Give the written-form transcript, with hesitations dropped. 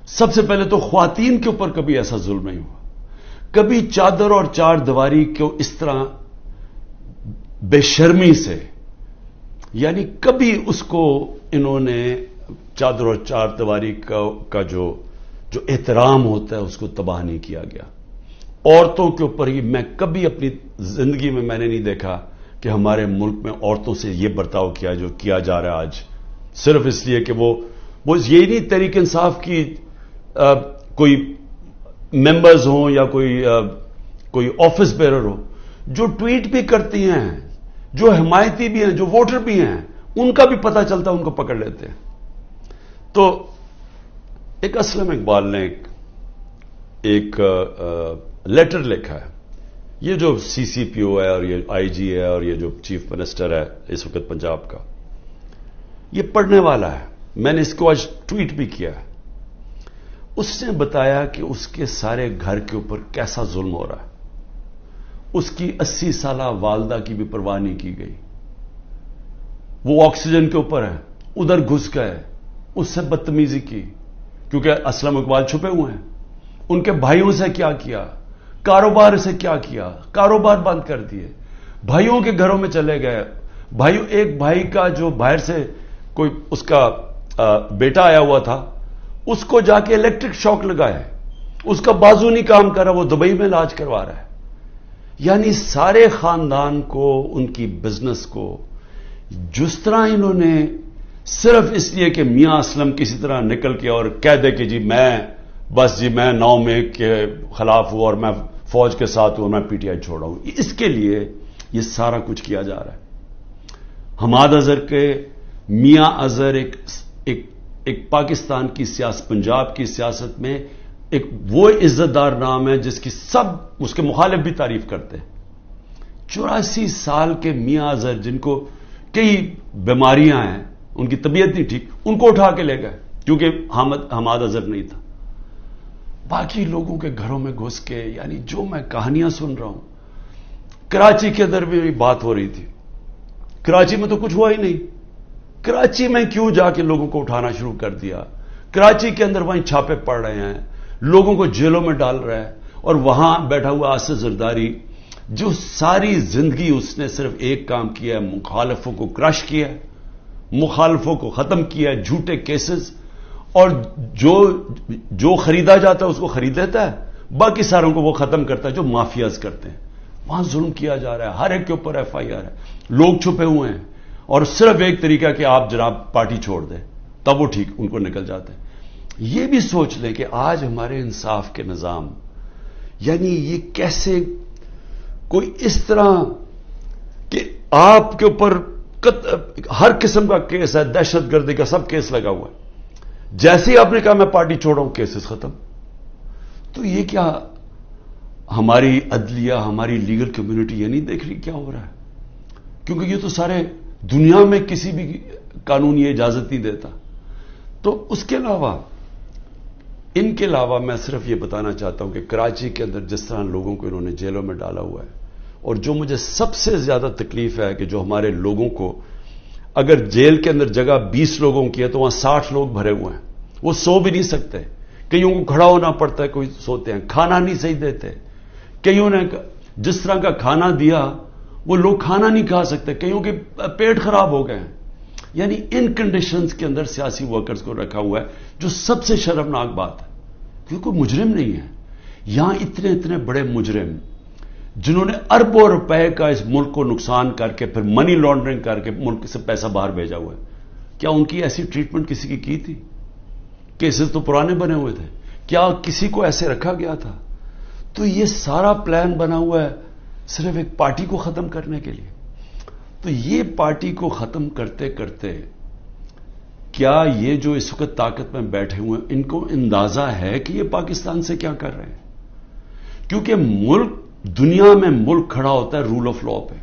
سب سے پہلے تو خواتین کے اوپر کبھی ایسا ظلم نہیں ہوا. کبھی چادر اور چار دیواری کو اس طرح بے شرمی سے، یعنی کبھی اس کو انہوں نے چادر اور چار دیواری کا جو احترام ہوتا ہے اس کو تباہ نہیں کیا گیا. عورتوں کے اوپر ہی میں کبھی اپنی زندگی میں نے نہیں دیکھا کہ ہمارے ملک میں عورتوں سے یہ برتاؤ کیا جو کیا جا رہا ہے آج، صرف اس لیے کہ وہ یہ نہیں تحریک انصاف کی کوئی ممبرز ہوں یا کوئی آفس بیرر ہو، جو ٹویٹ بھی کرتی ہیں، جو حمایتی بھی ہیں، جو ووٹر بھی ہیں، ان کا بھی پتہ چلتا ہے، ان کو پکڑ لیتے ہیں. تو ایک اسلم اقبال نے ایک لیٹر لکھا ہے. یہ جو سی سی پی او ہے اور یہ آئی جی ہے اور یہ جو چیف منسٹر ہے اس وقت پنجاب کا، یہ پڑھنے والا ہے. میں نے اس کو آج ٹویٹ بھی کیا ہے. اس نے بتایا کہ اس کے سارے گھر کے اوپر کیسا ظلم ہو رہا ہے. اس کی 80 سالہ والدہ کی بھی پرواہ نہیں کی گئی. وہ آکسیجن کے اوپر ہے، ادھر گھس گئے، اس سے بدتمیزی کی، کیونکہ اسلم اقبال چھپے ہوئے ہیں. ان کے بھائیوں سے کیا کیا، کاروبار سے کیا کیا، کاروبار بند کر دیے، بھائیوں کے گھروں میں چلے گئے. ایک بھائی کا جو باہر سے کوئی اس کا بیٹا آیا ہوا تھا، اس کو جا کے الیکٹرک شاک لگائے، اس کا بازو نہیں کام کر رہا، وہ دبئی میں علاج کروا رہا ہے. یعنی سارے خاندان کو، ان کی بزنس کو جس طرح انہوں نے صرف اس لیے کہ میاں اسلم کسی طرح نکل کے اور کہہ دے کہ میں 9 مئی کے خلاف ہوں اور میں فوج کے ساتھ ہوں اور میں پی ٹی آئی چھوڑا ہوں، اس کے لیے یہ سارا کچھ کیا جا رہا ہے. حماد اظہر کے میاں اظہر ایک پاکستان کی سیاست، پنجاب کی سیاست میں ایک وہ عزت دار نام ہے جس کی سب اس کے مخالف بھی تعریف کرتے ہیں. 84 سال کے میاں اظہر جن کو کئی بیماریاں ہیں، ان کی طبیعت نہیں ٹھیک، ان کو اٹھا کے لے گئے کیونکہ حماد اظہر نہیں تھا. باقی لوگوں کے گھروں میں گھس کے، یعنی جو میں کہانیاں سن رہا ہوں. کراچی کے اندر بھی بات ہو رہی تھی، کراچی میں تو کچھ ہوا ہی نہیں. کراچی میں کیوں جا کے لوگوں کو اٹھانا شروع کر دیا؟ کراچی کے اندر وہیں چھاپے پڑ رہے ہیں، لوگوں کو جیلوں میں ڈال رہا ہے. اور وہاں بیٹھا ہوا آصف زرداری جو ساری زندگی اس نے صرف ایک کام کیا ہے، مخالفوں کو کرش کیا ہے، مخالفوں کو ختم کیا ہے، جھوٹے کیسز، اور جو خریدا جاتا ہے اس کو خرید لیتا ہے، باقی ساروں کو وہ ختم کرتا ہے جو مافیاز کرتے ہیں. وہاں ظلم کیا جا رہا ہے، ہر ایک کے اوپر ایف آئی آر ہے، لوگ چھپے ہوئے ہیں، اور صرف ایک طریقہ کہ آپ جناب پارٹی چھوڑ دیں تب وہ ٹھیک ان کو نکل جاتے ہیں. یہ بھی سوچ لیں کہ آج ہمارے انصاف کے نظام، یعنی یہ کیسے کوئی اس طرح کہ آپ کے اوپر ہر قسم کا کیس ہے، دہشت گردی کا سب کیس لگا ہوا ہے. جیسے ہی آپ نے کہا میں پارٹی چھوڑا ہوں، کیسز ختم. تو یہ کیا ہماری عدلیہ، ہماری لیگل کمیونٹی یہ نہیں دیکھ رہی کیا ہو رہا ہے؟ کیونکہ یہ تو سارے دنیا میں کسی بھی قانون یہ اجازت نہیں دیتا. تو اس کے علاوہ، ان کے علاوہ میں صرف یہ بتانا چاہتا ہوں کہ کراچی کے اندر جس طرح لوگوں کو انہوں نے جیلوں میں ڈالا ہوا ہے، اور جو مجھے سب سے زیادہ تکلیف ہے کہ جو ہمارے لوگوں کو، اگر جیل کے اندر جگہ 20 لوگوں کی ہے تو وہاں 60 لوگ بھرے ہوئے ہیں، وہ سو بھی نہیں سکتے، کئیوں کو کھڑا ہونا پڑتا ہے، کوئی سوتے ہیں، کھانا نہیں صحیح دیتے، کئیوں نے جس طرح کا کھانا دیا وہ لوگ کھانا نہیں کھا سکتے، کئیوں کے پیٹ خراب ہو گئے ہیں. یعنی ان کنڈیشنز کے اندر سیاسی ورکرز کو رکھا ہوا ہے، جو سب سے شرمناک بات ہے، کیونکہ کوئی مجرم نہیں ہے. یہاں اتنے بڑے مجرم جنہوں نے اربوں روپے کا اس ملک کو نقصان کر کے پھر منی لانڈرنگ کر کے ملک سے پیسہ باہر بھیجا ہوا ہے، کیا ان کی ایسی ٹریٹمنٹ کسی کی تھی؟ کیسز تو پرانے بنے ہوئے تھے، کیا کسی کو ایسے رکھا گیا تھا؟ تو یہ سارا پلان بنا ہوا ہے صرف ایک پارٹی کو ختم کرنے کے لیے. تو یہ پارٹی کو ختم کرتے کرتے کیا یہ جو اس وقت طاقت میں بیٹھے ہوئے ہیں، ان کو اندازہ ہے کہ یہ پاکستان سے کیا کر رہے ہیں؟ کیونکہ ملک، دنیا میں ملک کھڑا ہوتا ہے رول آف لا پہ.